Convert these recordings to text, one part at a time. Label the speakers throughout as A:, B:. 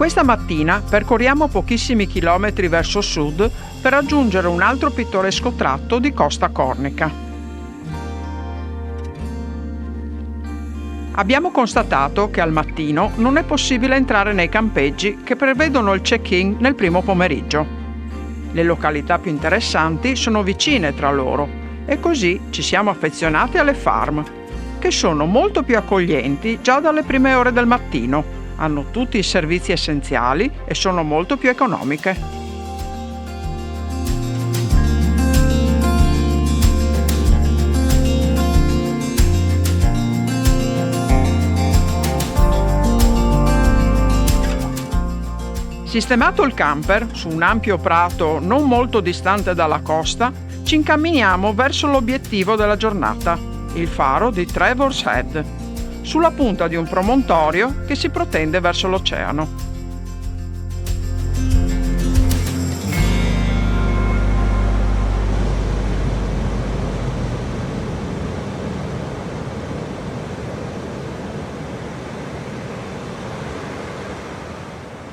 A: Questa mattina percorriamo pochissimi chilometri verso sud per raggiungere un altro pittoresco tratto di costa cornica. Abbiamo constatato che al mattino non è possibile entrare nei campeggi che prevedono il check-in nel primo pomeriggio. Le località più interessanti sono vicine tra loro e così ci siamo affezionati alle farm, che sono molto più accoglienti già dalle prime ore del mattino, hanno tutti i servizi essenziali e sono molto più economiche. Sistemato il camper su un ampio prato non molto distante dalla costa, ci incamminiamo verso l'obiettivo della giornata, il faro di Travor's Head, sulla punta di un promontorio che si protende verso l'oceano.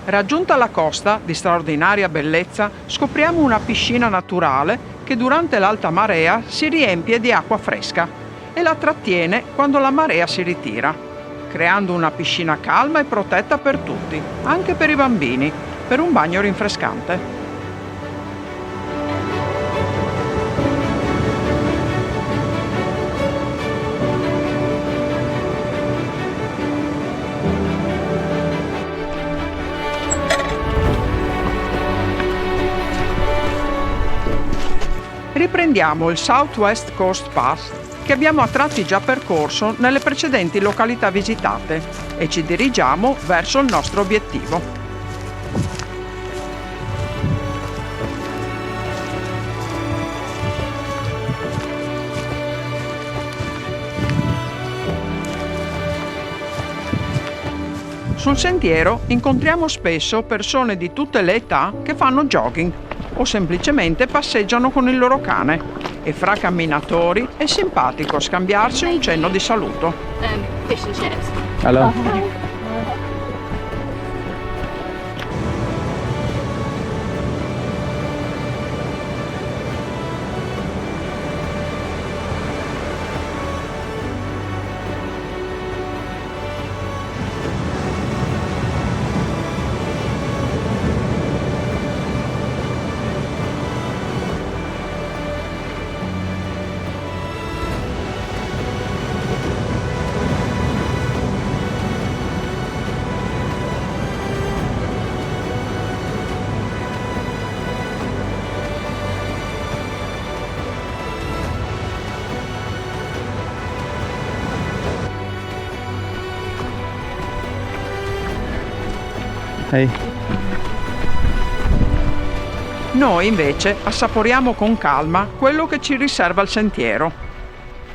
A: Raggiunta la costa, di straordinaria bellezza, scopriamo una piscina naturale che durante l'alta marea si riempie di acqua fresca e la trattiene quando la marea si ritira, creando una piscina calma e protetta per tutti, anche per i bambini, per un bagno rinfrescante. Riprendiamo il Southwest Coast Path che abbiamo a tratti già percorso nelle precedenti località visitate e ci dirigiamo verso il nostro obiettivo. Sul sentiero incontriamo spesso persone di tutte le età che fanno jogging o semplicemente passeggiano con il loro cane e fra camminatori è simpatico scambiarsi un cenno di saluto.
B: Fish and chips.
C: Hello. Hey.
A: Noi invece assaporiamo con calma quello che ci riserva il sentiero.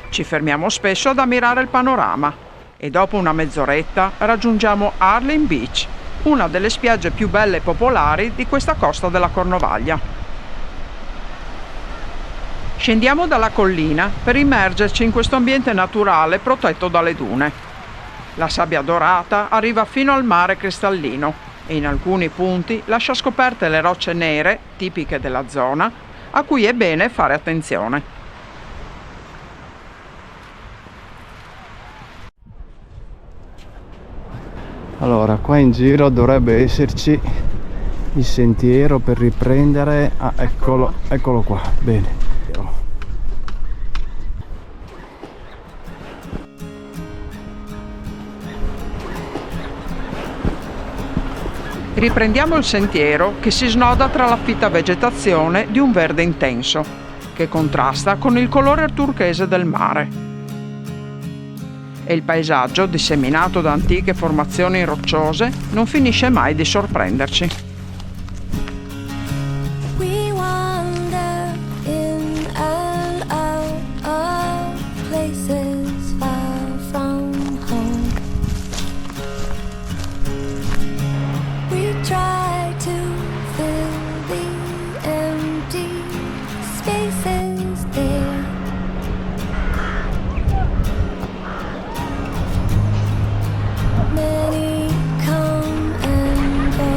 A: Ci fermiamo spesso ad ammirare il panorama e dopo una mezz'oretta raggiungiamo Arling Beach, una delle spiagge più belle e popolari di questa costa della Cornovaglia. Scendiamo dalla collina per immergerci in questo ambiente naturale protetto dalle dune. La sabbia dorata arriva fino al mare cristallino e in alcuni punti lascia scoperte le rocce nere, tipiche della zona, a cui è bene fare attenzione.
C: Allora, qua in giro dovrebbe esserci il sentiero per riprendere. Ah, eccolo qua, bene.
A: Riprendiamo il sentiero che si snoda tra la fitta vegetazione di un verde intenso, che contrasta con il colore turchese del mare. E il paesaggio, disseminato da antiche formazioni rocciose, non finisce mai di sorprenderci.
D: We wander in and out of places far from home. We try to fill the empty spaces there. Many come and go.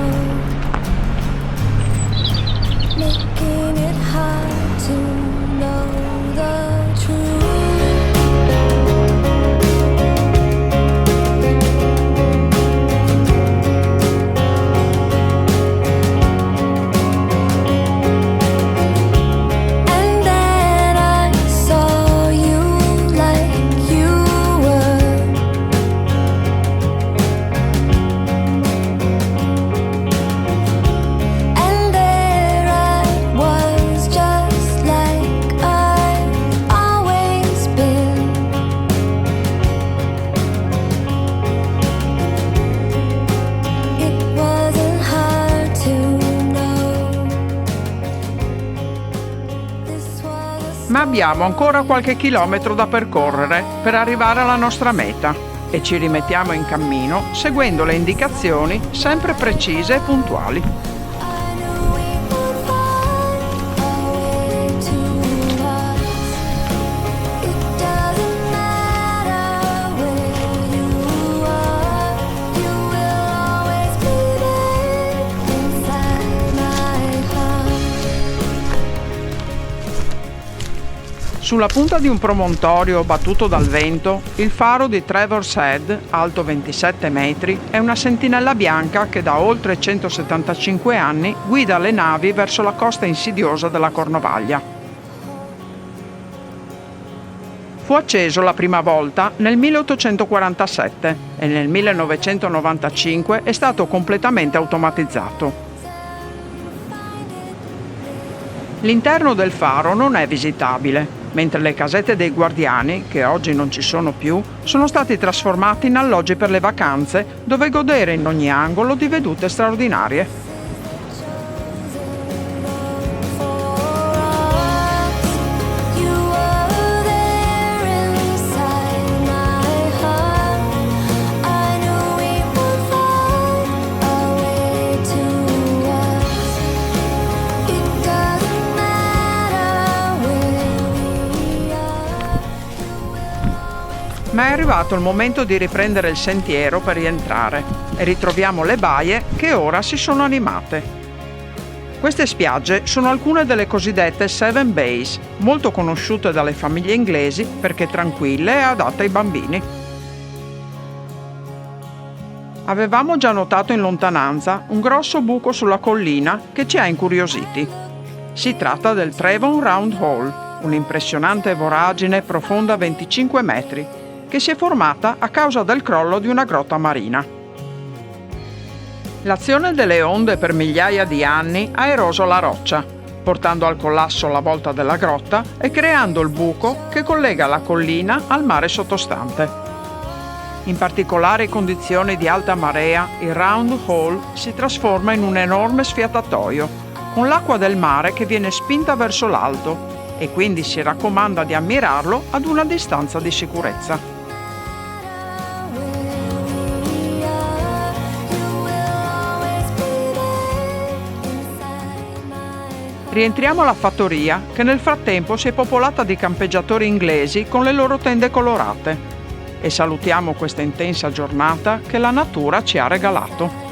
A: Ma abbiamo ancora qualche chilometro da percorrere per arrivare alla nostra meta e ci rimettiamo in cammino seguendo le indicazioni sempre precise e puntuali.
D: I knew we would find a way to us. It doesn't matter where you are, you will always be there inside my heart.
A: Sulla punta di un promontorio battuto dal vento, il faro di Traver's Head, alto 27 metri, è una sentinella bianca che da oltre 175 anni guida le navi verso la costa insidiosa della Cornovaglia. Fu acceso la prima volta nel 1847 e nel 1995 è stato completamente automatizzato. L'interno del faro non è visitabile, mentre le casette dei guardiani, che oggi non ci sono più, sono stati trasformati in alloggi per le vacanze, dove godere in ogni angolo di vedute straordinarie.
D: You were there inside my heart. I knew we would find a way to us. It doesn't matter where we are.
A: Ma è arrivato il momento di riprendere il sentiero per rientrare e ritroviamo le baie che ora si sono animate. Queste spiagge sono alcune delle cosiddette Seven Bays, molto conosciute dalle famiglie inglesi perché tranquille e adatte ai bambini. Avevamo già notato in lontananza un grosso buco sulla collina che ci ha incuriositi. Si tratta del Trevon Round Hole, un'impressionante voragine profonda 25 metri, che si è formata a causa del crollo di una grotta marina. L'azione delle onde per migliaia di anni ha eroso la roccia, portando al collasso la volta della grotta e creando il buco che collega la collina al mare sottostante. In particolari condizioni di alta marea, il Round Hole si trasforma in un enorme sfiatatoio, con l'acqua del mare che viene spinta verso l'alto e quindi si raccomanda di ammirarlo ad una distanza di sicurezza. Rientriamo alla fattoria che nel frattempo si è popolata di campeggiatori inglesi con le loro tende colorate e salutiamo questa intensa giornata che la natura ci ha regalato.